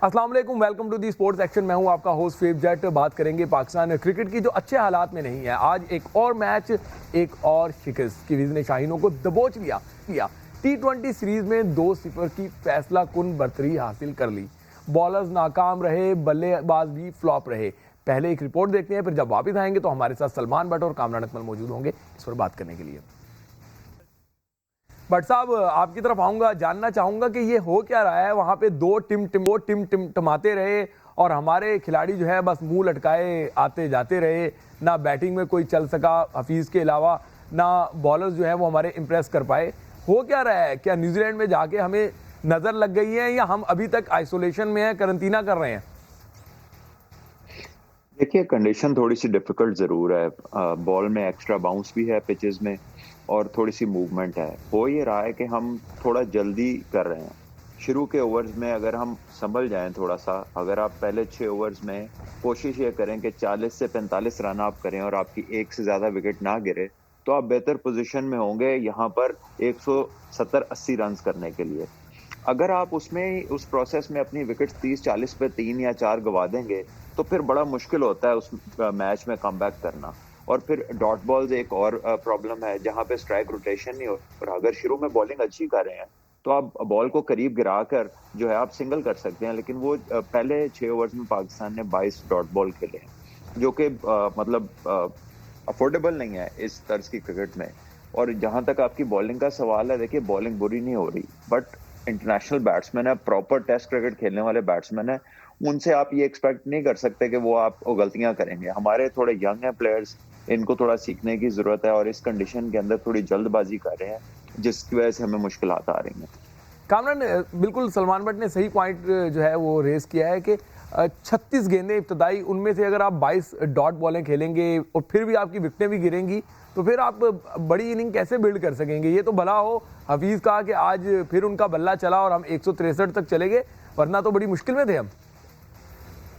अस्सलाम वालेकुम, welcome to the sports action. मैं हूं आपका होस्ट फेब जट। बात करेंगे पाकिस्तान क्रिकेट की जो अच्छे हालात में नहीं है। आज एक और मैच, एक और शिकस्त किवीज ने शाहीनों को दबोच लिया। T20 सीरीज में 2-0 की फैसला कुन बरतरी हासिल कर ली। बॉलर्स नाकाम रहे, बल्लेबाज भी फ्लॉप रहे। पहले एक रिपोर्ट देखते हैं, फिर जब वापस आएंगे तो हमारे साथ सलमान भट्ट और कामरान अकमल मौजूद होंगे इस पर बात करने के लिए। भट्ट साहब, आपकी तरफ आऊंगा, जानना चाहूंगा कि ये हो क्या रहा है वहां पे। दो टिम टमाते रहे और हमारे खिलाड़ी जो है बस मुंह लटकाए आते जाते रहे। ना बैटिंग में कोई चल सका हफीज के अलावा, ना बॉलर्स जो है वो हमारे इंप्रेस कर पाए। हो क्या रहा है? क्या न्यूजीलैंड में जाके हमें नजर लग गई है या हम अभी तक आइसोलेशन में है, करंटीना कर रहे हैं? देखिए, कंडीशन थोड़ी सी डिफिकल्ट जरूर है। बॉल में एक्स्ट्रा बाउंस भी है पिचेस में, और थोड़ी सी मूवमेंट है। हो ये रहा है कि हम थोड़ा जल्दी कर रहे हैं। शुरू के ओवर्स में अगर हम संभल जाएं थोड़ा सा, अगर आप पहले 6 ओवर्स में कोशिश ये करें कि 40 से 45 रन आप करें और आपकी एक से ज्यादा विकेट ना गिरे, तो आप बेहतर पोजीशन में होंगे यहाँ पर 170-80 रन करने के लिए। अगर आप उसमें उस प्रोसेस में अपनी विकेट 30-40 पे 3 या 4 गवा देंगे, तो फिर बड़ा मुश्किल होता है उस मैच में कमबैक करना। और फिर डॉट बॉल्स एक और प्रॉब्लम है, जहां पे स्ट्राइक रोटेशन नहीं हो। और अगर शुरू में बॉलिंग अच्छी कर रहे हैं तो आप बॉल को करीब गिरा कर जो है आप सिंगल कर सकते हैं। लेकिन वो पहले 6 ओवर्स में पाकिस्तान ने 22 डॉट बॉल खेले हैं, जो कि मतलब अफोर्डेबल नहीं है इस तर्ज की क्रिकेट में। और जहां तक आपकी बॉलिंग का सवाल है, देखिए बॉलिंग बुरी नहीं हो रही, बट इंटरनेशनल बैट्समैन है, प्रॉपर टेस्ट क्रिकेट खेलने वाले बैट्समैन है, उनसे आप ये एक्सपेक्ट नहीं कर सकते कि वो आप गलतियां करेंगे। हमारे थोड़े यंग है प्लेयर्स, इनको थोड़ा सीखने की जरूरत है, और इस कंडीशन के अंदर थोड़ी जल्दबाजी कर रहे हैं, जिसकी वजह से हमें मुश्किलात आ रही हैं। कामरान, बिल्कुल सलमान भट्ट ने सही पॉइंट जो है वो रेस किया है कि 36 गेंदें इब्तदाई, उनमें से अगर आप 22 डॉट बॉलें खेलेंगे और फिर भी आपकी विकटें भी गिरेंगी तो फिर आप बड़ी इनिंग कैसे बिल्ड कर सकेंगे? ये तो भला हो हफीज कहा कि आज फिर उनका बल्ला चला और हम 163 तक चले गए, वरना तो बड़ी मुश्किल में थे हम।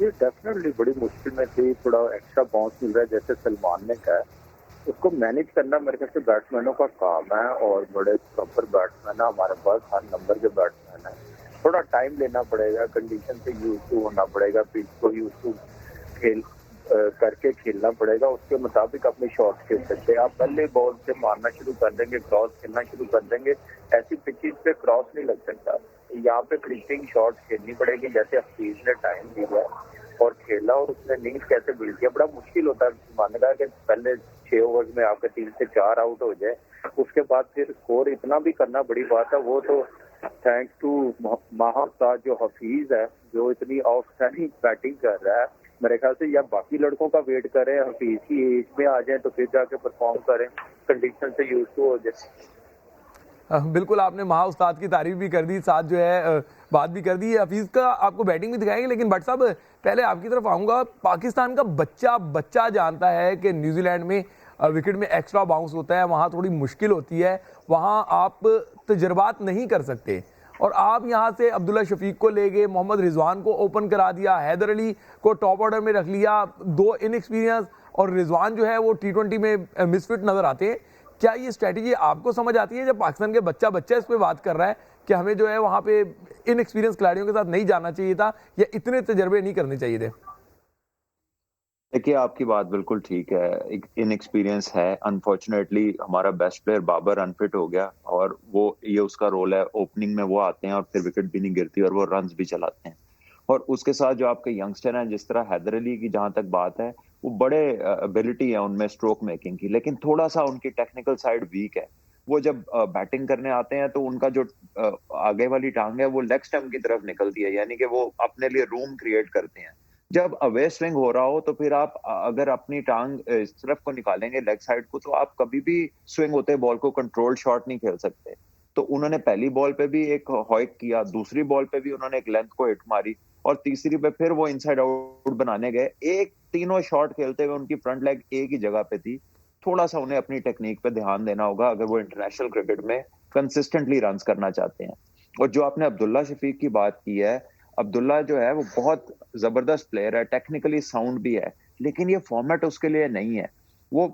ये डेफिनेटली बड़ी मुश्किल में थी। थोड़ा एक्स्ट्रा बाउंस मिल रहा है, जैसे सलमान ने कहा, उसको मैनेज करना मेरे ख्याल से बैट्समैनों का काम है। और बड़े प्रॉपर बैट्समैन है हमारे पास, हर नंबर के बैट्समैन है। थोड़ा टाइम लेना पड़ेगा, कंडीशन से यूज टू होना पड़ेगा, पिच को यूज टू खेल करके खेलना पड़ेगा। उसके मुताबिक अपने शॉट खेल सकते हैं। आप पहले बॉल से मारना शुरू कर देंगे, क्रॉस खेलना शुरू कर देंगे, ऐसी पिचेस पे क्रॉस नहीं लग सकता। यहाँ पे क्रीपिंग शॉट खेलनी पड़ेगी, जैसे हफीज ने टाइम दिया और खेला, और उसने इनिंग्स कैसे बिल्ड किया। बड़ा मुश्किल होता है मानने का कि पहले 6 ओवर्स में आपके 3 से 4 आउट हो जाए, उसके बाद फिर स्कोर इतना भी करना बड़ी बात है। वो तो थैंक्स टू माहा उस्ताद जो हफीज है, जो इतनी आउटस्टैंडिंग बैटिंग कर रहा है। मेरे ख्याल से या बाकी लड़कों का वेट करें, हफीज की एज में आ जाए तो फिर जाके परफॉर्म करें, कंडीशन से यूज टू हो जाए। बिल्कुल, आपने महा उस्ताद की तारीफ भी कर दी, साथ जो है बात भी कर दी। हफीज का आपको बैटिंग भी दिखाएंगे, लेकिन भट्ट साहब पहले आपकी तरफ आऊंगा। पाकिस्तान का बच्चा बच्चा जानता है कि न्यूजीलैंड में विकेट में एक्स्ट्रा बाउंस होता है, वहाँ थोड़ी मुश्किल होती है, वहाँ आप तजर्बात नहीं कर सकते। और आप यहाँ से अब्दुल्ला शफीक को ले गए, मोहम्मद रिजवान को ओपन करा दिया, हैदर अली को टॉप ऑर्डर में रख लिया। दो इनएक्सपीरियंस और रिजवान जो है वो T20 में मिसफिट नजर आते हैं। क्या ये स्ट्रेटेजी आपको समझ आती है जब पाकिस्तान के बच्चा बच्चा इस पे बात कर रहा है कि हमें जो है वहां पे इनएक्सपीरियंस खिलाड़ियों के साथ नहीं जाना चाहिए था या इतने तजर्बे नहीं करने चाहिए थे? देखिए, आपकी बात बिल्कुल ठीक है। एक इनएक्सपीरियंस है, अनफॉर्चुनेटली हमारा बेस्ट प्लेयर बाबर अनफिट हो गया, और वो ये उसका रोल है। ओपनिंग में वो आते हैं और फिर विकेट भी नहीं गिरती और वो रन्स भी चलाते हैं। और उसके साथ जो आपके यंगस्टर हैं, जिस तरह हैदर अली की जहां तक बात है, वो बड़े एबिलिटी है उनमें स्ट्रोक मेकिंग की, लेकिन थोड़ा सा उनकी टेक्निकल साइड वीक है। वो जब बैटिंग करने आते हैं तो उनका जो आगे वाली टांग है वो लेग स्टंप की तरफ निकलती है, यानी कि वो अपने लिए रूम क्रिएट करते हैं। जब अवे स्विंग हो रहा हो तो फिर आप अगर अपनी टांग इस तरफ को निकालेंगे, लेग साइड को, तो आप कभी भी स्विंग होते बॉल को कंट्रोल शॉट नहीं खेल सकते। तो उन्होंने पहली बॉल पे भी एक हॉइक किया, दूसरी बॉल पे भी उन्होंने एक लेंथ को हिट मारी, और तीसरी पे फिर वो इनसाइड आउट बनाने गए। एक तीनों शॉट खेलते हुए उनकी फ्रंट लेग एक ही जगह पे थी। थोड़ा सा उन्हें अपनी टेक्निक पे ध्यान देना होगा अगर वो इंटरनेशनल क्रिकेट में कंसिस्टेंटली रन करना चाहते हैं। और जो आपने अब्दुल्ला शफीक की बात की है, अब्दुल्ला जो है वो बहुत जबरदस्त प्लेयर है, टेक्निकली साउंड भी है, लेकिन ये फॉर्मेट उसके लिए नहीं है। वो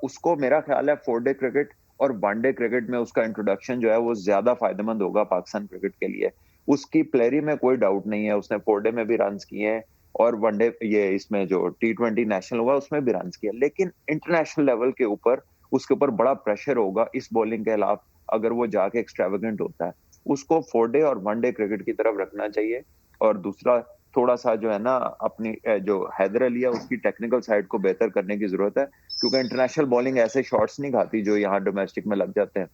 उसको मेरा ख्याल है 4 डे क्रिकेट और 1 डे क्रिकेट में उसका इंट्रोडक्शन जो है वो ज्यादा फायदेमंद होगा पाकिस्तान क्रिकेट के लिए। उसकी प्लेरी में कोई डाउट नहीं है, उसने 4 डे में भी रन किए हैं और वनडे ये इसमें जो T20 नेशनल हुआ उसमें भी रन किए, लेकिन इंटरनेशनल लेवल के ऊपर उसके ऊपर बड़ा प्रेशर होगा इस बॉलिंग के खिलाफ अगर वो जाके एक्स्ट्रावेगेंट होता है। उसको 4 डे और 1 डे क्रिकेट की तरफ रखना चाहिए। और दूसरा थोड़ा सा जो है ना अपनी जो हैदर अली है उसकी टेक्निकल साइड को बेहतर करने की जरूरत है, क्योंकि इंटरनेशनल बॉलिंग ऐसे शॉट्स नहीं खाती जो यहाँ डोमेस्टिक में लग जाते हैं।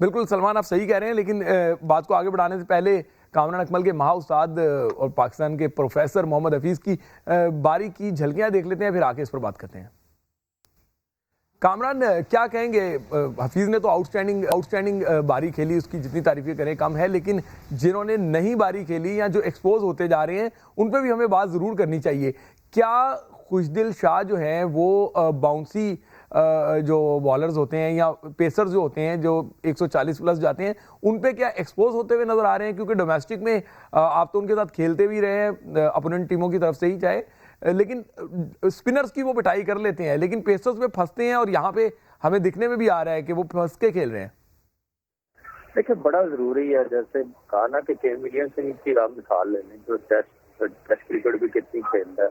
बिल्कुल सलमान, आप सही कह रहे हैं, लेकिन बात को आगे बढ़ाने से पहले कामरान अकमल के महाउस्ताद और पाकिस्तान के प्रोफेसर मोहम्मद हफीज की बारी की झलकियां देख लेते हैं, फिर आके इस पर बात करते हैं। कामरान, क्या कहेंगे? हफीज ने तो आउटस्टैंडिंग बारी खेली, उसकी जितनी तारीफें करें कम है, लेकिन जिन्होंने नहीं बारी खेली या जो एक्सपोज होते जा रहे हैं उन पर भी हमें बात जरूर करनी चाहिए। क्या खुशदिल शाह जो है वो बाउंसी जो बॉलर्स होते हैं या पेसर्स जो होते हैं जो 140 प्लस जाते हैं, उन पे क्या एक्सपोज होते हुए नजर आ रहे हैं? क्योंकि डोमेस्टिक में आप तो उनके साथ खेलते भी रहे हैं अपोनेंट टीमों की तरफ से ही, चाहे लेकिन स्पिनर्स की वो पिटाई कर लेते हैं, लेकिन पेसर्स पे फंसते हैं और यहाँ पे हमें दिखने में भी आ रहा है कि वो फंस के खेल रहे हैं। देखिए, बड़ा जरूरी है, जैसे कहा ना कि केन विलियमसन की आप मिसाल ले लें, जो टेस्ट क्रिकेट भी कितनी खेलता है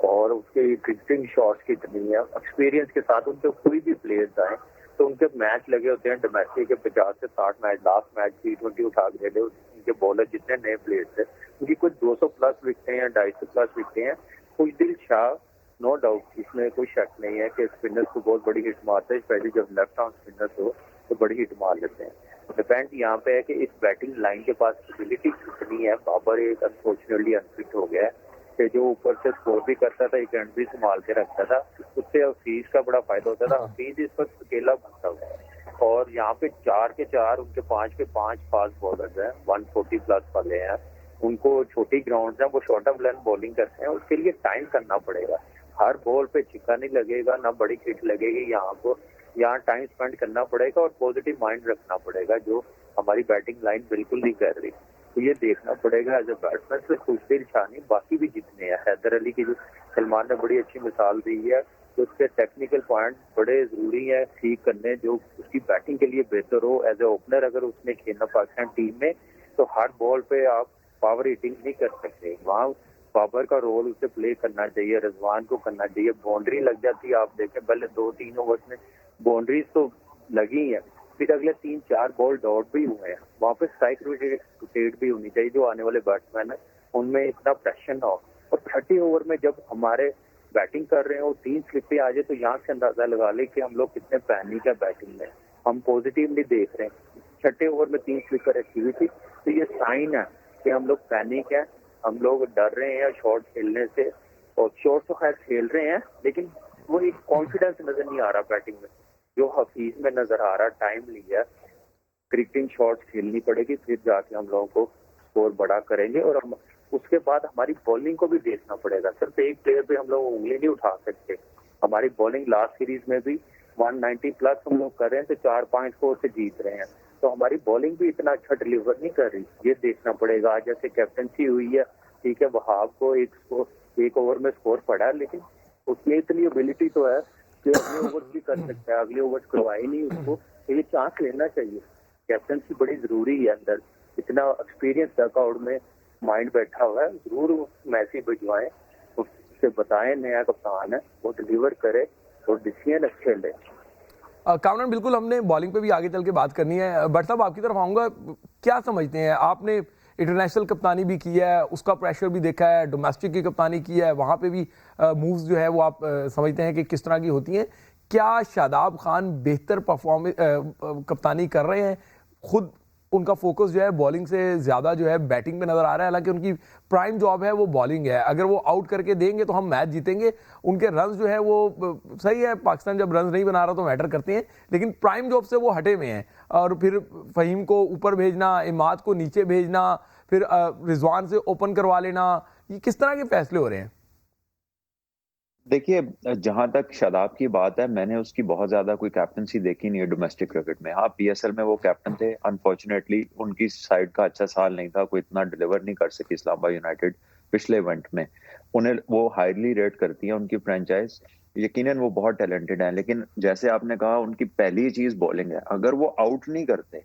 और उसके क्रिकेटिंग शॉट्स कितनी है, एक्सपीरियंस के साथ उनके कोई भी प्लेयर्स आए तो उनके मैच लगे होते हैं डोमेस्टिक के 50 से 60 मैच, लास्ट मैच T20 उठा के ले, उनके बॉलर जितने नए प्लेयर्स थे उनकी कुछ 200 प्लस विकटें हैं, 250 प्लस विकटें हैं। खुशदिल शाह नो डाउट, इसमें कोई शक नहीं है कि स्पिनर्स को बहुत बड़ी हिट मारते हैं, स्पेशली जब लेफ्ट आर्म स्पिनर्स हो तो बड़ी हिट मार लेते हैं। डिपेंड यहाँ पे है कि इस बैटिंग लाइन के पास एबिलिटी कितनी है। बाबर एक अनफॉर्चुनेटली अनफिट हो गया है कि जो ऊपर से स्कोर भी करता था, एक एंड भी संभाल के रखता था, उससे हफीज का बड़ा फायदा होता था। हफीज इस वक्त अकेला बनता हुआ है और यहाँ पे 4 के 4 उनके 5 के 5 फास्ट बॉलर्स हैं, 140 प्लस वाले हैं। उनको छोटी ग्राउंड है, वो शॉर्ट ऑफ लेंथ बॉलिंग करते हैं, उसके लिए टाइम करना पड़ेगा। हर बॉल पे छिक्का नहीं लगेगा, ना बड़ी हिट लगेगी। यहाँ टाइम स्पेंड करना पड़ेगा और पॉजिटिव माइंड रखना पड़ेगा, जो हमारी बैटिंग लाइन बिल्कुल नहीं कर रही। तो ये देखना पड़ेगा एज ए बैट्समैन। से खुशदिल शाह नहीं, बाकी भी जितने हैं, हैदर अली की जो सलमान ने बड़ी अच्छी मिसाल दी है, तो उसके टेक्निकल पॉइंट बड़े जरूरी है ठीक करने, जो उसकी बैटिंग के लिए बेहतर हो। एज ए ओपनर अगर उसने खेलना पाकिस्तान टीम में तो हर बॉल पे आप पावर हिटिंग नहीं कर सकते, वहाँ बाबर का रोल उसे प्ले करना चाहिए, रिजवान को करना चाहिए। बाउंड्री लग जाती है, आप देखें पहले 2-3 ओवर्स में बाउंड्रीज तो लगी है, फिर अगले 3-4 बॉल डॉट भी हुए हैं। वहाँ पे स्ट्राइक रोटेट भी होनी चाहिए, जो आने वाले बैट्समैन है उनमें इतना प्रेशर ना हो। और 30 ओवर में जब हमारे बैटिंग कर रहे हो 3 स्लिपें आ जाए तो यहाँ से अंदाजा लगा ले कि हम लोग कितने पैनिक है बैटिंग में, हम पॉजिटिव नहीं देख रहे हैं। 6 ओवर में 3 स्लिपर रखी हुई थी, तो ये साइन है कि हम लोग पैनिक है, हम लोग डर रहे हैं शॉट खेलने से। और शॉट तो खैर खेल रहे हैं, लेकिन वो एक कॉन्फिडेंस नजर नहीं आ रहा बैटिंग में, जो हफीज में नजर आ रहा। टाइम लिया, क्रिकेटिंग शॉट्स खेलनी पड़ेगी, फिर जाके हम लोगों को स्कोर बड़ा करेंगे। और हम उसके बाद हमारी बॉलिंग को भी देखना पड़ेगा। सिर्फ एक प्लेयर पे हम लोग उंगली नहीं उठा सकते। हमारी बॉलिंग लास्ट सीरीज में भी 190 प्लस हम लोग कर रहे हैं, तो 4-5 स्कोर से जीत रहे हैं। तो हमारी बॉलिंग भी इतना अच्छा डिलीवर नहीं कर रही, ये देखना पड़ेगा। आज जैसे कैप्टनसी हुई है, ठीक है, वहाब को एक ओवर में स्कोर पड़ा, लेकिन उसमें इतनी एबिलिटी तो है कि अगले ओवर भी कर सकता है, अगले ओवर करवाए नहीं उसको, तो ये चांस लेना चाहिए। कैप्टनसी बड़ी जरूरी है, अंदर इतना एक्सपीरियंस डकआउट में माइंड बैठा हुआ है, जरूर मैसेज भिजवाएं, उससे बताएं नया कप्तान है, वो डिलीवर करे और डिसीजन अच्छे ले। कामरान, बिल्कुल हमने बॉलिंग पे भी आगे चल के बात करनी है, बट साहब आपकी तरफ आऊँगा। क्या समझते हैं, आपने इंटरनेशनल कप्तानी भी की है, उसका प्रेशर भी देखा है, डोमेस्टिक की कप्तानी की है, वहाँ पे भी मूव्स जो है वो आप समझते हैं कि किस तरह की होती हैं? क्या शादाब खान बेहतर कप्तानी कर रहे हैं? खुद उनका फोकस जो है बॉलिंग से ज़्यादा जो है बैटिंग पे नज़र आ रहा है, हालांकि उनकी प्राइम जॉब है वो बॉलिंग है। अगर वो आउट करके देंगे तो हम मैच जीतेंगे। उनके रन्स जो है वो सही है, पाकिस्तान जब रन्स नहीं बना रहा तो मैटर करते हैं, लेकिन प्राइम जॉब से वो हटे हुए हैं। और फिर फ़हीम को ऊपर भेजना, इमाद को नीचे भेजना, फिर रिजवान से ओपन करवा लेना, ये किस तरह के फैसले हो रहे हैं? देखिए, जहां तक शादाब की बात है, मैंने उसकी बहुत ज्यादा कोई कैप्टनसी देखी नहीं है डोमेस्टिक क्रिकेट में। हाँ, पीएसएल में वो कैप्टन थे, अनफॉर्चुनेटली उनकी साइड का अच्छा साल नहीं था, कोई इतना डिलीवर नहीं कर सकी इस्लामाबाद यूनाइटेड पिछले इवेंट में। उन्हें वो हाईली रेट करती है उनकी फ्रेंचाइज, यकीनन वो बहुत टैलेंटेड है, लेकिन जैसे आपने कहा उनकी पहली चीज बॉलिंग है। अगर वो आउट नहीं करते,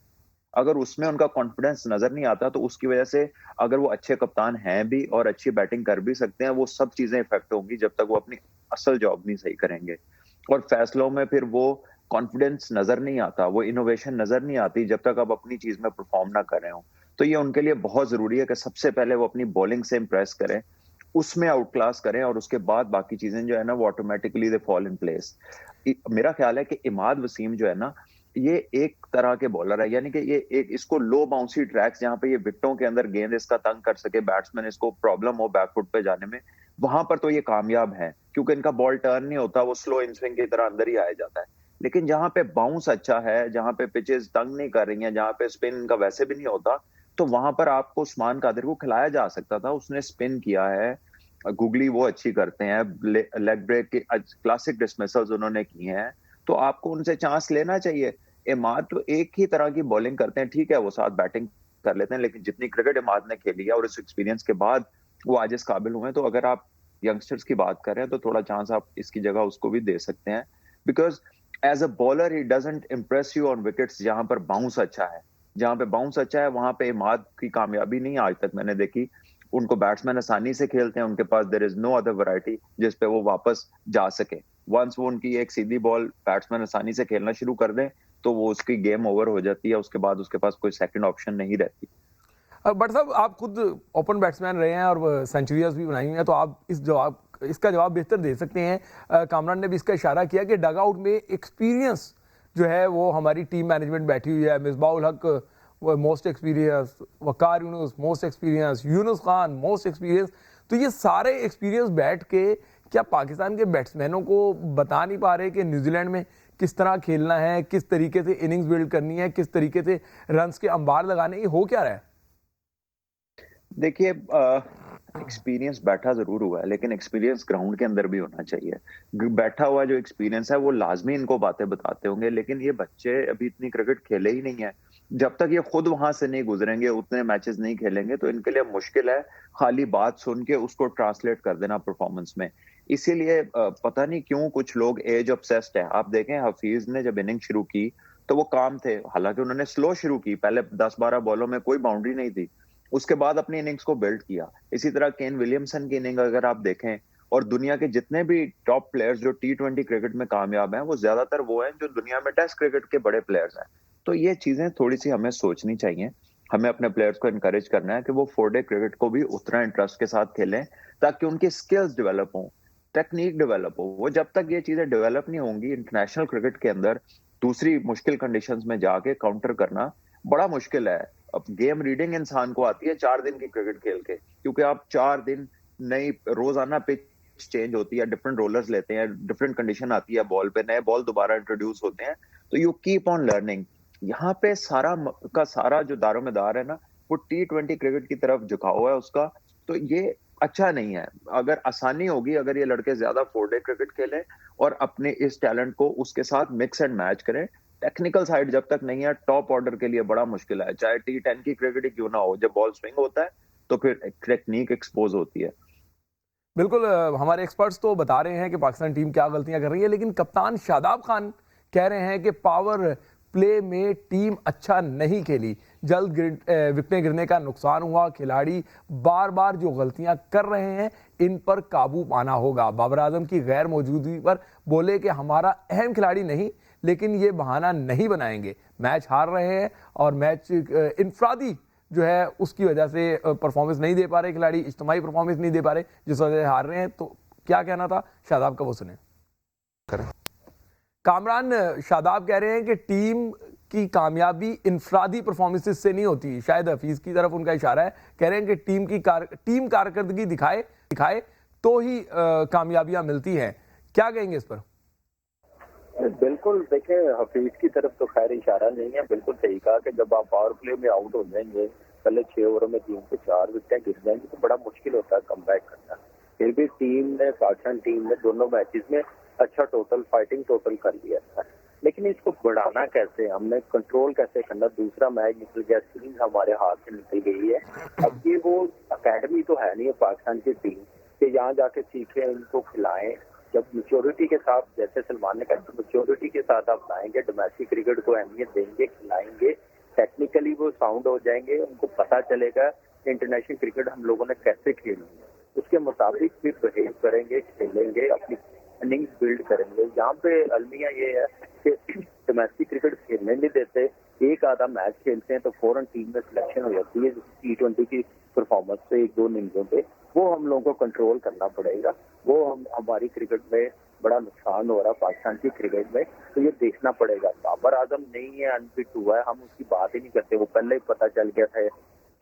अगर उसमें उनका कॉन्फिडेंस नजर नहीं आता तो उसकी वजह से अगर वो अच्छे कप्तान हैं भी और अच्छी बैटिंग कर भी सकते हैं, वो सब चीजें इफेक्ट होंगी जब तक वो अपनी असल जॉब नहीं सही करेंगे। और फैसलों में फिर वो कॉन्फिडेंस नजर नहीं आता, वो इनोवेशन नजर नहीं आती जब तक आप अपनी चीज में परफॉर्म ना कर रहे हो। तो ये उनके लिए बहुत जरूरी है कि सबसे पहले वो अपनी बॉलिंग से इंप्रेस करें, उसमें आउट क्लास करें, और उसके बाद बाकी चीजें जो है ना वो automatically they fall in place. मेरा ख्याल है कि इमाद वसीम जो है ना, ये एक तरह के बॉलर है, यानी कि ये एक, इसको लो बाउंसी ट्रैक्स जहां पे ये विकेटों के अंदर गेंद इसका तंग कर सके, बैट्समैन इसको प्रॉब्लम हो बैकफुट पे जाने में, वहां पर तो ये कामयाब है क्योंकि इनका बॉल टर्न नहीं होता, वो स्लो इन स्विंग की तरह अंदर ही आ जाता है। लेकिन जहां पे बाउंस अच्छा है, जहां पे पिचेस तंग नहीं कर रही हैं, जहां पे स्पिन इनका वैसे भी नहीं होता, तो वहां पर आपको उस्मान कादिर को खिलाया जा सकता था। उसने स्पिन किया है, गुगली वो अच्छी करते हैं, लेग ब्रेक के क्लासिक डिसमिसल्स उन्होंने किए हैं, तो आपको उनसे चांस लेना चाहिए। इमाद तो एक ही तरह की बॉलिंग करते हैं, ठीक है वो साथ बैटिंग कर लेते हैं, लेकिन जितनी क्रिकेट इमाद ने खेली है और इस एक्सपीरियंस के बाद वो आज इस काबिल हुए हैं, तो अगर आप यंगस्टर्स की बात कर रहे हैं तो थोड़ा चांस आप इसकी जगह उसको भी दे सकते हैं। Because as a bowler he doesn't impress you on wickets जहां पर बाउंस अच्छा है। जहां पे बाउंस अच्छा है वहां पे इमाद की कामयाबी नहीं आज तक मैंने देखी। उनको बैट्समैन आसानी से खेलते हैं, उनके पास there is no other variety जिस पे वो वापस जा सके। वंस वो उनकी एक सीधी बॉल बैट्समैन आसानी से खेलना शुरू कर दें तो वो उसकी गेम ओवर हो जाती है, उसके बाद उसके पास कोई सेकंड ऑप्शन नहीं रहती। बट साहब आप खुद ओपन बैट्समैन रहे हैं और सेंचुरियाज भी बनाई हुई हैं, तो आप इसका जवाब बेहतर दे सकते हैं। कामरान ने भी इसका इशारा किया कि डग आउट में एक्सपीरियंस जो है वो हमारी टीम मैनेजमेंट बैठी हुई है। मिसबाउल हक वो most experience, Waqar Younis most experience, Younis Khan most experience. तो ये सारे एक्सपीरियंस बैठ के क्या पाकिस्तान के बैट्समैनों को बता नहीं पा रहे कि न्यूजीलैंड में किस तरह खेलना है, किस तरीके से इनिंग्स बिल्ड करनी है, किस तरीके से रन्स के अंबार लगाने, ये हो क्या रहा है? देखिए, एक्सपीरियंस बैठा जरूर हुआ है, लेकिन एक्सपीरियंस ग्राउंड के अंदर भी होना चाहिए। बैठा हुआ जो एक्सपीरियंस है वो लाजमी इनको बातें बताते होंगे, लेकिन ये बच्चे अभी इतनी क्रिकेट खेले ही नहीं है। जब तक ये खुद वहां से नहीं गुजरेंगे, उतने मैचेस नहीं खेलेंगे, तो इनके लिए मुश्किल है खाली बात सुन के उसको ट्रांसलेट कर देना परफॉर्मेंस में। इसीलिए पता नहीं क्यों कुछ लोग एज ऑब्सेस्ड है। आप देखें हफीज ने जब इनिंग शुरू की तो वो काम थे, हालांकि उन्होंने स्लो शुरू की, पहले 10-12 बॉलों में कोई बाउंड्री नहीं थी, उसके बाद अपनी इनिंग्स को बिल्ड किया। इसी तरह केन विलियमसन की इनिंग अगर आप देखें, और दुनिया के जितने भी टॉप प्लेयर्स जो T20 क्रिकेट में कामयाब हैं, वो ज्यादातर वो हैं जो दुनिया में टेस्ट क्रिकेट के बड़े प्लेयर्स हैं। तो ये चीजें थोड़ी सी हमें सोचनी चाहिए। हमें अपने प्लेयर्स को इंकरेज करना है कि वो 4 डे क्रिकेट को भी उतना इंटरेस्ट के साथ खेलें, ताकि उनकी स्किल्स डेवलप हो, टेक्निक डेवलप हो। वो जब तक ये चीजें डेवलप नहीं होंगी, इंटरनेशनल क्रिकेट के अंदर दूसरी मुश्किल कंडीशंस में जाके काउंटर करना बड़ा मुश्किल है। अब गेम रीडिंग इंसान को आती है 4 दिन की क्रिकेट खेल के, क्योंकि आप 4 दिन नई रोजाना पिच चेंज होती है, डिफरेंट रोलर्स लेते हैं, डिफरेंट कंडीशन आती है बॉल पे, नए बॉल दोबारा इंट्रोड्यूस होते हैं, तो यू कीप ऑन लर्निंग। यहाँ पे का सारा जो दारोमदार है ना, वो T20 क्रिकेट की तरफ झुकाव है उसका। तो ये अच्छा नहीं है। अगर आसानी होगी, अगर ये लड़के ज्यादा 4 डे क्रिकेट खेलें और अपने इस टैलेंट को उसके साथ मिक्स एंड मैच करें, टेक्निकल साइड जब तक नहीं है टॉप ऑर्डर के लिए बड़ा मुश्किल है। चाहे T10 की क्रिकेट ही क्यों ना हो, जब बॉल स्विंग होता है तो फिर टेक्निक एक्सपोज होती है। बिल्कुल, हमारे एक्सपर्ट्स तो बता रहे हैं कि पाकिस्तान टीम क्या गलतियां कर रही है, लेकिन कप्तान शादाब खान कह रहे हैं कि पावर प्ले में टीम अच्छा नहीं खेली, जल्द विकेटें गिरने का नुकसान हुआ, खिलाड़ी बार बार जो गलतियां कर रहे हैं इन पर काबू पाना होगा। बाबर आजम की गैर मौजूदगी पर बोले कि हमारा अहम खिलाड़ी नहीं, लेकिन ये बहाना नहीं बनाएंगे। मैच हार रहे हैं और मैच इनफरादी जो है उसकी वजह से परफॉर्मेंस नहीं दे पा रहे खिलाड़ी, इज्तिमाई परफॉर्मेंस नहीं दे पा रहे, जिस वजह से हार रहे हैं। तो क्या कहना था शादाब का, वो सुने। कामरान, शादाब कह रहे हैं कि टीम की कामयाबी इनफरादी परफॉर्मेंसेस से नहीं होती, शायद हफीज की तरफ उनका इशारा है। कह रहे हैं कि टीम कारकर्दगी दिखाए तो ही कामयाबियां मिलती हैं। क्या कहेंगे इस पर? बिल्कुल, देखें हफीज की तरफ तो खैर इशारा नहीं है, बिल्कुल सही कहा कि जब आप पावर प्ले में आउट हो जाएंगे, पहले 6 ओवरों में 3 से 4 विकेटें गिर जाएंगी, तो बड़ा मुश्किल होता है कम बैक करना। फिर भी पाकिस्तान टीम ने दोनों मैचेस में अच्छा फाइटिंग टोटल कर लिया था, लेकिन इसको बढ़ाना कैसे, हमने कंट्रोल कैसे करना। दूसरा मैच निकल गया, सीरीज हमारे हाथ से निकल गई है। अब ये वो अकेडमी तो है नहीं है पाकिस्तान की टीम कि यहाँ जाके सीखें, इनको खिलाएं। जब मेच्योरिटी के साथ, जैसे सलमान ने कहा, तो मेच्योरिटी के साथ आप लाएंगे, डोमेस्टिक क्रिकेट को अहमियत देंगे, खिलाएंगे, टेक्निकली वो साउंड हो जाएंगे, उनको पता चलेगा इंटरनेशनल क्रिकेट हम लोगों ने कैसे खेलनी है, उसके मुताबिक फिर बिहेव करेंगे, खेलेंगे, अपनी इनिंग्स बिल्ड करेंगे। यहाँ पे अलमिया ये है कि डोमेस्टिक क्रिकेट खेलने नहीं देते, एक आधा मैच खेलते हैं तो फौरन टीम में सिलेक्शन हो जाती है T20 की परफॉर्मेंस पे, एक दो इनिंग्सों पे। वो हम लोगों को कंट्रोल करना पड़ेगा। वो हमारी क्रिकेट में बड़ा नुकसान हो रहा है पाकिस्तान की क्रिकेट में, तो ये देखना पड़ेगा। बाबर आजम नहीं है, अनफिट हुआ है, हम उसकी बात ही नहीं करते, वो पहले ही पता चल गया था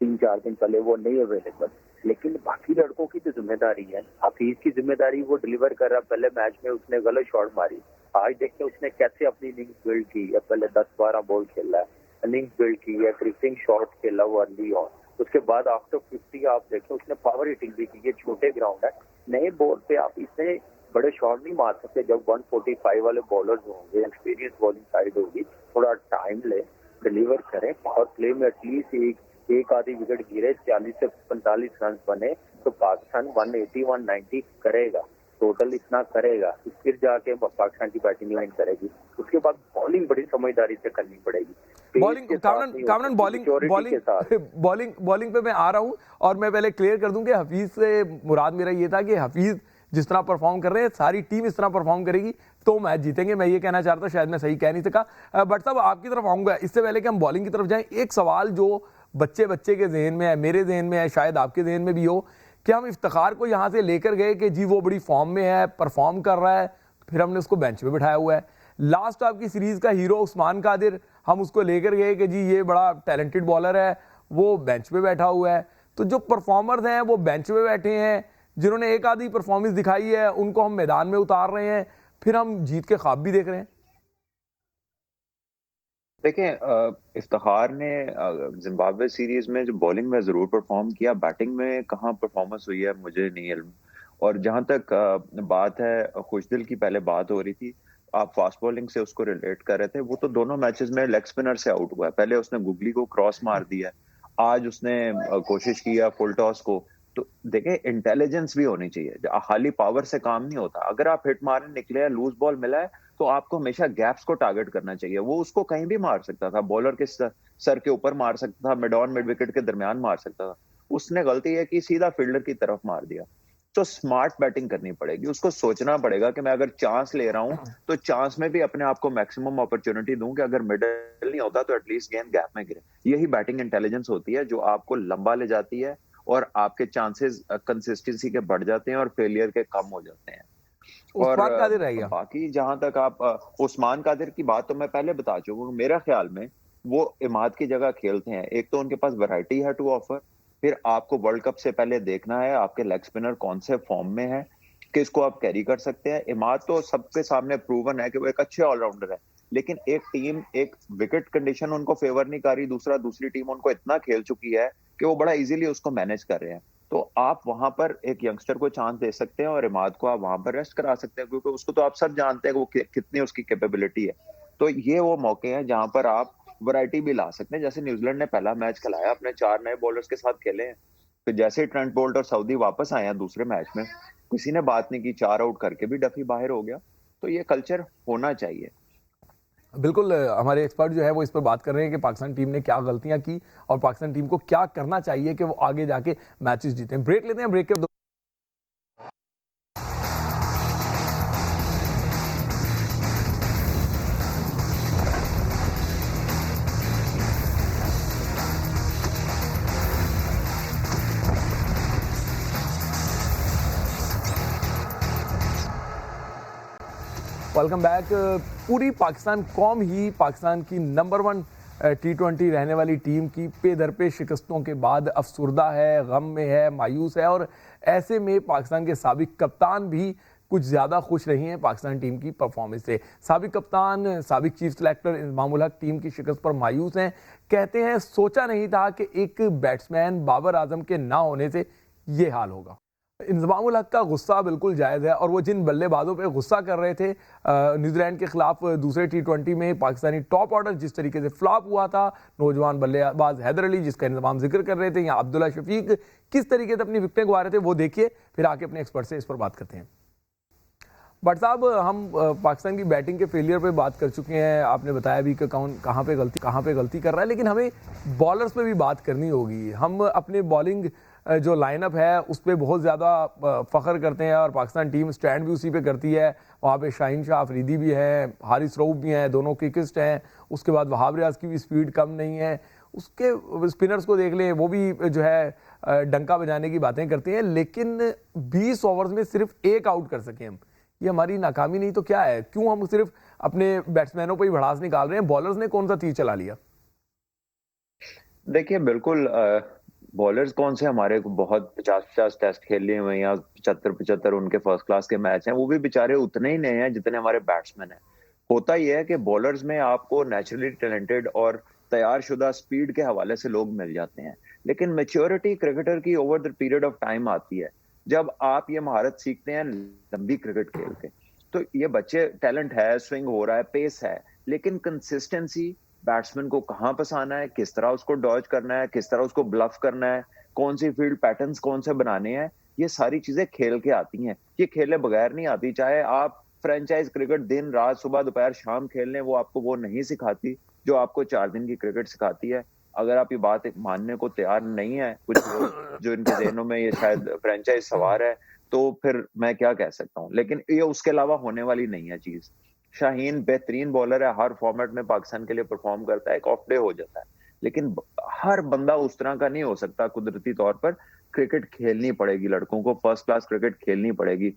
3-4 दिन पहले वो नहीं अवेलेबल। लेकिन बाकी लड़कों की तो जिम्मेदारी है, हफीज की जिम्मेदारी, वो डिलीवर कर रहा। पहले मैच में उसने गलत शॉट मारी, आज देखते उसने कैसे अपनी इनिंग्स बिल्ड की है। पहले 10-12 बॉल खेला है, इनिंग्स बिल्ड की है, क्रिकेटिंग शॉट खेला वो अर्ली ऑन। उसके बाद आफ्टर 50 आप देखें उसने पावर हिटिंग भी की है। छोटे ग्राउंड है, नए बॉल पे आप इतने बड़े शॉट नहीं मार सकते। जब 145 वाले बॉलर्स होंगे, एक्सपीरियंस बॉलिंग साइड होगी, थोड़ा टाइम ले, डिलीवर करें। पावर प्ले में एटलीस्ट एक आधी विकेट गिरे, 40 से 45 रन बने, तो पाकिस्तान 180-190 करेगा, टोटल इतना करेगा। फिर जाके पाकिस्तान की बैटिंग लाइन करेगी। उसके बाद बॉलिंग बड़ी समझदारी से करनी पड़ेगी। बॉलिंग पे मैं आ रहा हूं, और मैं पहले क्लियर कर दूं कि हफीज से मुराद मेरा ये था कि हफीज जिस तरह परफॉर्म कर रहे हैं, सारी टीम इस तरह परफॉर्म करेगी तो मैच जीतेंगे। मैं ये कहना चाहता था, शायद मैं सही कह नहीं सका। बट साहब आपकी तरफ आऊंगा, इससे पहले कि हम बॉलिंग की तरफ जाएं, एक सवाल जो बच्चे के जहन में है, मेरे जहन में है, शायद आपके जहन में भी हो, कि हम इफ्तिखार को यहाँ से लेकर गए कि जी वो बड़ी फॉर्म में है, परफॉर्म कर रहा है, फिर हमने उसको बेंच पे बिठाया हुआ है। लास्ट आपकी सीरीज का हीरो उस्मान कादिर, हम उसको लेकर गए कि जी ये बड़ा टैलेंटेड बॉलर है, वो बेंच पे बैठा हुआ है। तो जो परफॉर्मर्स हैं वो बेंच पे बैठे हैं, जिन्होंने एक आधी परफॉर्मेंस दिखाई है उनको हम मैदान में उतार रहे हैं, फिर हम जीत के ख्वाब भी देख रहे हैं। देखें, इफ्तिखार ने जिम्बाब्वे सीरीज में जो बॉलिंग में जरूर परफॉर्म किया, बैटिंग में कहाँ परफॉर्मेंस हुई है मुझे नहीं इल्म। और जहां तक बात है खुशदिल की, पहले बात हो रही थी, आप फास्ट बॉलिंग से उसको रिलेट कर रहे थे, वो तो दोनों मैचेस में लेग स्पिनर से आउट हुआ है। पहले उसने गुगली को क्रॉस मार दिया, आज उसने कोशिश किया फुल टॉस को। तो देखें, इंटेलिजेंस भी होनी चाहिए, खाली पावर से काम नहीं होता। अगर आप हिट मारने निकले हैं, लूज बॉल मिला है, तो आपको हमेशा गैप्स को टारगेट करना चाहिए। वो उसको कहीं भी मार सकता था, बॉलर के सर के ऊपर मार सकता था, मिड ऑन मिड विकेट के दरमियान मार सकता था। उसने गलती है कि सीधा फील्डर की तरफ मार दिया। तो स्मार्ट बैटिंग करनी पड़ेगी, उसको सोचना पड़ेगा कि मैं अगर चांस ले रहा हूं तो चांस में भी अपने आप को मैक्सिमम अपॉर्चुनिटी दूं कि अगर मिडल नहीं होता तो एटलीस्ट गेंद गैप में गिरे। यही बैटिंग इंटेलिजेंस होती है जो आपको लंबा ले जाती है, और आपके चांसेस कंसिस्टेंसी के बढ़ जाते हैं और फेलियर के कम हो जाते हैं। और बाकी जहां तक आप उस्मान कादिर की बात, तो मैं पहले बता चुका हूं, मेरा ख्याल में वो इमाद की जगह खेलते हैं। एक तो उनके पास वैरायटी है टू ऑफर, फिर आपको वर्ल्ड कप से पहले देखना है आपके लेग स्पिनर कौन से फॉर्म में है, किसको आप कैरी कर सकते हैं। इमाद तो सबके सामने प्रूवन है कि वो एक अच्छे ऑलराउंडर है, लेकिन एक टीम, एक विकेट कंडीशन उनको फेवर नहीं कर रही, दूसरी टीम उनको इतना खेल चुकी है कि वो बड़ा इजीली उसको मैनेज कर रहे हैं। तो आप वहां पर एक यंगस्टर को चांस दे सकते हैं और इमाद को आप वहां पर रेस्ट करा सकते हैं, क्योंकि उसको तो आप सब जानते हैं कि वो कितनी उसकी कैपेबिलिटी है। तो ये वो मौके हैं जहां पर आप वैरायटी भी ला सकते हैं। जैसे न्यूजीलैंड ने पहला मैच खिलाया, अपने 4 नए बॉलर्स के साथ खेले हैं, फिर जैसे ही ट्रेंट बोल्ट और सऊदी वापस आए हैं दूसरे मैच में, किसी ने बात नहीं की, 4 आउट करके भी डफी बाहर हो गया। तो ये कल्चर होना चाहिए। बिल्कुल, हमारे एक्सपर्ट जो है वो इस पर बात कर रहे हैं कि पाकिस्तान टीम ने क्या गलतियां की और पाकिस्तान टीम को क्या करना चाहिए कि वो आगे जाके मैचेस जीतें। ब्रेक लेते हैं, ब्रेक के वेलकम बैक। पूरी पाकिस्तान कौम ही पाकिस्तान की नंबर 1 T20 रहने वाली टीम की पे दर पे शिकस्तों के बाद अफसुर्दा है, गम में है, मायूस है, और ऐसे में पाकिस्तान के साबिक कप्तान भी कुछ ज़्यादा खुश नहीं हैं पाकिस्तान टीम की परफॉर्मेंस से। साबिक कप्तान, साबिक चीफ सेलेक्टर इंजमामुल हक टीम की शिकस्त पर मायूस हैं। कहते हैं सोचा नहीं था कि एक बैट्समैन बाबर आजम के ना होने से ये हाल होगा। इंजमामुल हक का गुस्सा बिल्कुल जायज़ है, और वो जिन बल्लेबाजों पे गुस्सा कर रहे थे न्यूजीलैंड के खिलाफ दूसरे T20 में, पाकिस्तानी टॉप ऑर्डर जिस तरीके से फ्लॉप हुआ था, नौजवान बल्लेबाज हैदर अली जिसका इंतजाम जिक्र कर रहे थे, या अब्दुल्ला शफीक किस तरीके से अपनी विकेटें गंवा रहे थे, वो देखिए, फिर आके अपने एक्सपर्ट से इस पर बात करते हैं। बट साहब हम पाकिस्तान की बैटिंग के फेलियर पे बात कर चुके हैं, आपने बताया भी कि कौन कहाँ पे गलती कर रहा है, लेकिन हमें बॉलर्स पे भी बात करनी होगी। हम अपने बॉलिंग जो लाइनअप है उस पर बहुत ज़्यादा फ़ख्र करते हैं और पाकिस्तान टीम स्टैंड भी उसी पे करती है। वहाँ पे शाहीन शाह अफरीदी भी हैं, हारिस रऊफ भी हैं, दोनों क्रिकेटिस्ट हैं। उसके बाद वहाब रियाज की भी स्पीड कम नहीं है। उसके स्पिनर्स को देख लें, वो भी जो है डंका बजाने की बातें करते हैं, लेकिन 20 ओवर्स में सिर्फ एक आउट कर सके हम। ये हमारी नाकामी नहीं तो क्या है? क्यों हम सिर्फ अपने बैट्समैनों पर ही भड़ास निकाल रहे हैं? बॉलर्स ने कौन सा तीर चला लिया? देखिए बिल्कुल, बॉलर्स कौन से हमारे को बहुत 50-50 टेस्ट खेल लिए हुए हैं या 75-75 उनके फर्स्ट क्लास के मैच हैं, वो भी बेचारे उतने ही नए हैं जितने हमारे बैट्समैन हैं। होता ही है कि बॉलर्स में आपको नेचुरली टैलेंटेड और तैयार शुदा स्पीड के हवाले से लोग मिल जाते हैं, लेकिन मेच्योरिटी क्रिकेटर की over the period of time आती है जब आप ये महारत सीखते हैं लंबी क्रिकेट खेल के। तो ये बच्चे टैलेंट है, स्विंग हो रहा है, पेस है, लेकिन कंसिस्टेंसी, बैट्समैन को कहाँ फंसाना है, किस तरह उसको डॉज करना है, किस तरह उसको ब्लफ करना है, कौन सी फील्ड पैटर्न्स कौन से बनाने हैं, ये सारी चीजें खेल के आती हैं। ये खेले बगैर नहीं आती। चाहे आप फ्रेंचाइज क्रिकेट दिन रात सुबह दोपहर शाम खेल लें, वो आपको वो नहीं सिखाती जो आपको 4 दिन की क्रिकेट सिखाती है। अगर आप ये बात मानने को तैयार नहीं है, कुछ लोग जो इनके जहनों में ये शायद फ्रेंचाइज सवार है, तो फिर मैं क्या कह सकता हूँ। लेकिन ये उसके अलावा होने वाली नहीं है चीज। शाहीन बेहतरीन बॉलर है, हर फॉर्मेट में पाकिस्तान के लिए परफॉर्म करता है, एक ऑफ डे हो जाता है, लेकिन हर बंदा उस तरह का नहीं हो सकता। कुदरती तौर पर क्रिकेट खेलनी पड़ेगी, लड़कों को फर्स्ट क्लास क्रिकेट खेलनी पड़ेगी।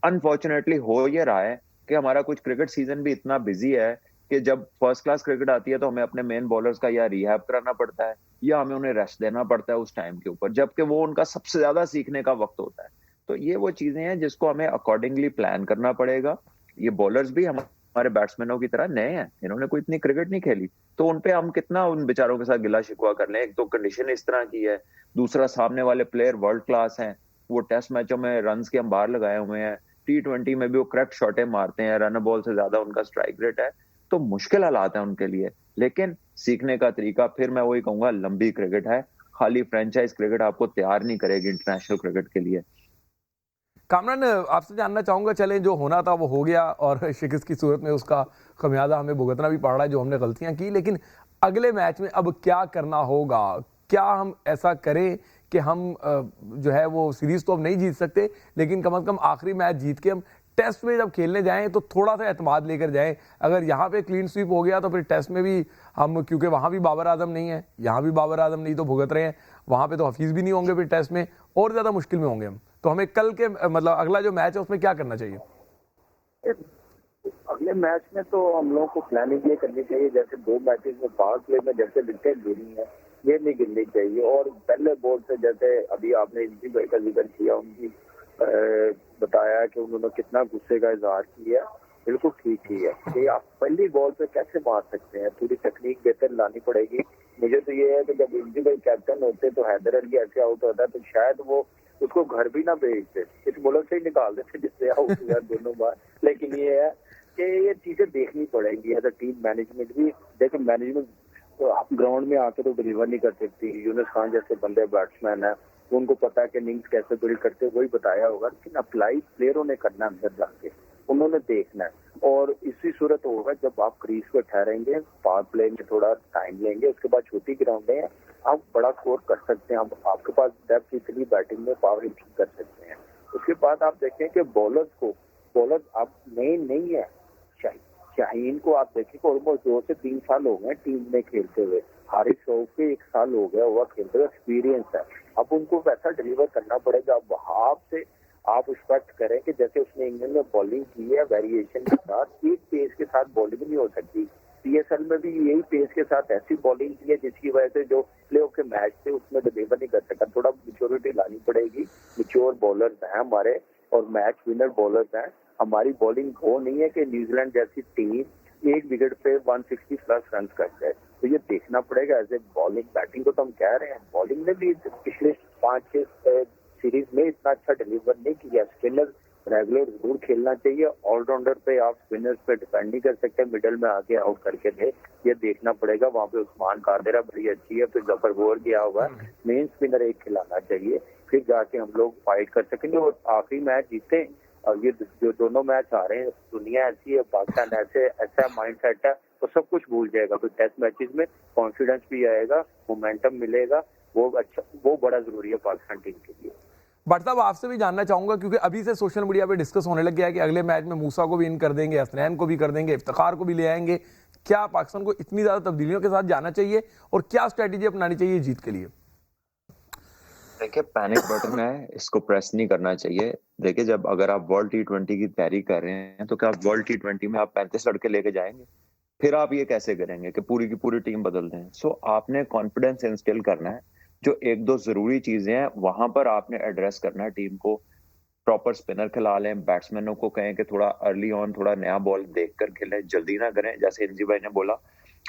अनफॉर्चुनेटली हो ये रहा है कि हमारा कुछ क्रिकेट सीजन भी इतना बिजी है कि जब फर्स्ट क्लास क्रिकेट आती है तो हमें अपने मेन बॉलर्स का या रिहैब कराना पड़ता है या हमें उन्हें रेस्ट देना पड़ता है उस टाइम के ऊपर, जबकि वो उनका सबसे ज्यादा सीखने का वक्त होता है। तो ये वो चीजें हैं जिसको हमें अकॉर्डिंगली प्लान करना पड़ेगा। ये बॉलर्स भी हमारे बैट्समैनों की तरह नए हैं, इन्होंने कोई इतनी क्रिकेट नहीं खेली, तो उनपे हम कितना उन बेचारों के साथ गिला शिकवा कर लें। एक तो कंडीशन इस तरह की है, दूसरा सामने वाले प्लेयर वर्ल्ड क्लास हैं, वो टेस्ट मैचों में रन के अंबार लगाए हुए हैं, T20 में भी वो करेक्ट शॉटें मारते हैं, रन बॉल से ज्यादा उनका स्ट्राइक रेट है। तो मुश्किल हालात है उनके लिए, लेकिन सीखने का तरीका फिर मैं वही कहूंगा, लंबी क्रिकेट है। खाली फ्रेंचाइज क्रिकेट आपको तैयार नहीं करेगी इंटरनेशनल क्रिकेट के लिए। कामरान, आपसे जानना चाहूंगा, चलें जो होना था वो हो गया और शिकस्त की सूरत में उसका खमियाजा हमें भुगतना भी पड़ रहा है जो हमने गलतियां की, लेकिन अगले मैच में अब क्या करना होगा? क्या हम ऐसा करें कि हम जो है वो सीरीज तो अब नहीं जीत सकते, लेकिन कम से कम आखिरी मैच जीत के हम टेस्ट में जब खेलने जाएं तो थोड़ा सा एतमाद लेकर जाएं। अगर यहाँ पे क्लीन स्वीप हो गया तो फिर टेस्ट में भी हम, क्योंकि वहाँ भी बाबर आजम नहीं है, यहाँ भी बाबर आजम नहीं तो भुगत रहे हैं, वहाँ पे तो हफीज़ भी नहीं होंगे, फिर टेस्ट में और ज़्यादा मुश्किल में होंगे हम। तो हमें कल के मतलब अगला जो मैच है उसमें क्या करना चाहिए? अगले मैच में तो हम लोगों को प्लानिंग ये करनी चाहिए, जैसे 2 मैचेस में पावर प्ले में जैसे विकेट गिरी है ये नहीं गिरनी चाहिए, और पहले बॉल से जैसे अभी आपने इंजी भाई का जिक्र किया, उनकी बताया कि उन्होंने कितना गुस्से का इजहार किया, बिल्कुल ठीक ही है कि आप पहली बॉल पे कैसे मार सकते हैं, थोड़ी टेक्निक बेहतर लानी पड़ेगी। मुझे तो ये है कि जब इंजी भाई कैप्टन होते तो हैदर अली ऐसे आउट होता तो शायद वो उसको घर भी ना भेजते, इस मुल्क से ही निकाल देते जिससे आउट हुआ दोनों बार। लेकिन ये है कि ये चीजें देखनी पड़ेगी एज अ टीम मैनेजमेंट भी। देखो मैनेजमेंट तो ग्राउंड में आके तो डिलीवर नहीं कर सकती, यूनुस खान जैसे बंदे बैट्समैन है, उनको पता है कि इनिंग्स कैसे बिल्ड करते, वही बताया होगा, लेकिन अप्लाई प्लेयरों ने करना अंदर जाके, उन्होंने देखना है। और इसी सूरत होगा जब आप क्रीज पे ठहरेंगे, पावर प्ले में थोड़ा टाइम लेंगे, उसके बाद छोटी ग्राउंड है, आप बड़ा स्कोर कर सकते हैं, आपके पास डेप्थ इतनी बैटिंग में पावर हिटिंग कर सकते हैं। उसके बाद आप देखें कि बॉलर आप नहीं है, शाहीन को आप देखें ऑलमोस्ट 2 से 3 साल हो गए टीम में खेलते हुए, हारिस रऊफ के 1 साल हो गया हुआ खेलते हुए, एक्सपीरियंस है। अब उनको वैसा डिलीवर करना पड़ेगा। अब वहां से आप एक्सपेक्ट करें कि जैसे उसने इंग्लैंड में बॉलिंग की है वेरिएशन के साथ, एक पेस के साथ बॉलिंग नहीं हो सकती। PSL में भी यही पेस के साथ ऐसी बॉलिंग की है जिसकी वजह से जो प्लेऑफ के मैच थे उसमें डिलीवर नहीं कर सका। थोड़ा मेच्योरिटी लानी पड़ेगी, मेच्योर बॉलर्स हैं हमारे और मैच विनर बॉलर्स हैं। हमारी बॉलिंग वो नहीं है कि न्यूजीलैंड जैसी टीम एक विकेट पे 160 प्लस रन कर जाए, तो ये देखना पड़ेगा एज ए बॉलिंग। बैटिंग को तो हम कह रहे हैं, बॉलिंग ने भी पिछले 5-6 सीरीज में इतना अच्छा डिलीवर नहीं किया। स्पिनर रेगुलर जरूर खेलना चाहिए, ऑलराउंडर पे आप स्पिनर्स पे डिपेंड नहीं कर सकते, मिडल में आके आउट करके दे, ये देखना पड़ेगा। वहाँ पे उस्मान कादेरा बड़ी अच्छी है, फिर जफर गोर गया हुआ है, मेन स्पिनर एक खिलाना चाहिए, फिर जाके हम लोग फाइट कर सकेंगे और आखिरी मैच जीते ये जो दोनों मैच आ रहे हैं, दुनिया ऐसी है, पाकिस्तान ऐसा माइंड सेट है, तो सब कुछ भूल जाएगा। फिर टेस्ट मैचेस में कॉन्फिडेंस भी आएगा, मोमेंटम मिलेगा, वो बड़ा जरूरी है पाकिस्तान टीम के लिए। बट साहब आपसे भी जानना चाहूंगा, क्योंकि अभी से सोशल मीडिया पे डिस्कस होने लग गया है कि अगले मैच में मूसा को भी इन कर देंगे, हसनैन को भी कर देंगे, इफ्तिखार को भी ले आएंगे। क्या पाकिस्तान को इतनी ज्यादा तब्दीलियों के साथ जाना चाहिए और क्या स्ट्रेटेजी अपनानी चाहिए जीत के लिए? देखिए, पैनिक बटन है, इसको प्रेस नहीं करना चाहिए। देखिए, जब अगर आप वर्ल्ड T20 की तैयारी कर रहे हैं तो क्या आप वर्ल्ड T20 में आप 35 लड़के लेके जाएंगे? फिर आप ये कैसे करेंगे कि पूरी की पूरी टीम बदल दें? सो आपने कॉन्फिडेंस इंस्टिल करना है। जो एक दो जरूरी चीजें हैं वहां पर आपने एड्रेस करना है टीम को। प्रॉपर स्पिनर खिला लें, बैट्समैनों को कहें कि थोड़ा अर्ली ऑन थोड़ा नया बॉल देखकर खेलें, जल्दी ना करें, जैसे इंजी भाई ने बोला।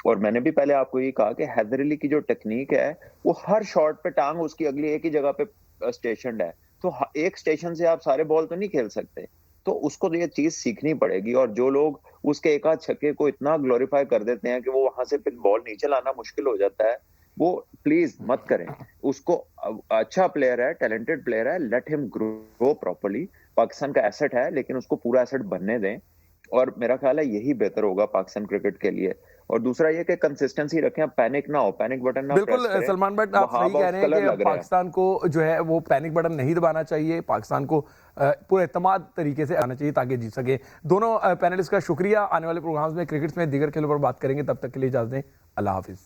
और मैंने भी पहले आपको ये कहा कि हैदर अली की जो टेक्निक है वो हर शॉट पे टांग उसकी अगली एक ही जगह पे स्टेशन है, तो एक स्टेशन से आप सारे बॉल तो नहीं खेल सकते। तो उसको तो ये चीज सीखनी पड़ेगी। और जो लोग उसके एक आध छक्के को इतना ग्लोरीफाई कर देते हैं कि वो वहां से फिर बॉल नीचे लाना मुश्किल हो जाता है, वो प्लीज मत करें। उसको अच्छा प्लेयर है, टैलेंटेड प्लेयर है, let him grow properly. Pakistan का एसेट है, लेकिन उसको पूरा एसेट बनने दें। और मेरा ख्याल है यही बेहतर होगा पाकिस्तान क्रिकेट के लिए। और दूसरा ये कि कंसिस्टेंसी रखें, पैनिक ना हो, पैनिक बटन ना बिल्कुल प्रेस करें। सलमान भट्ट, आप सही कह रहे हैं कि पाकिस्तान को जो है वो पैनिक बटन नहीं दबाना चाहिए, पाकिस्तान को पूरे एतमाद तरीके से आना चाहिए ताकि जीत सके। दोनों पैनलिस्ट का शुक्रिया। आने वाले प्रोग्राम्स में क्रिकेट में दीगर खेलों पर बात करेंगे, तब तक के लिए इजाजत दें। अल्लाह हाफिज।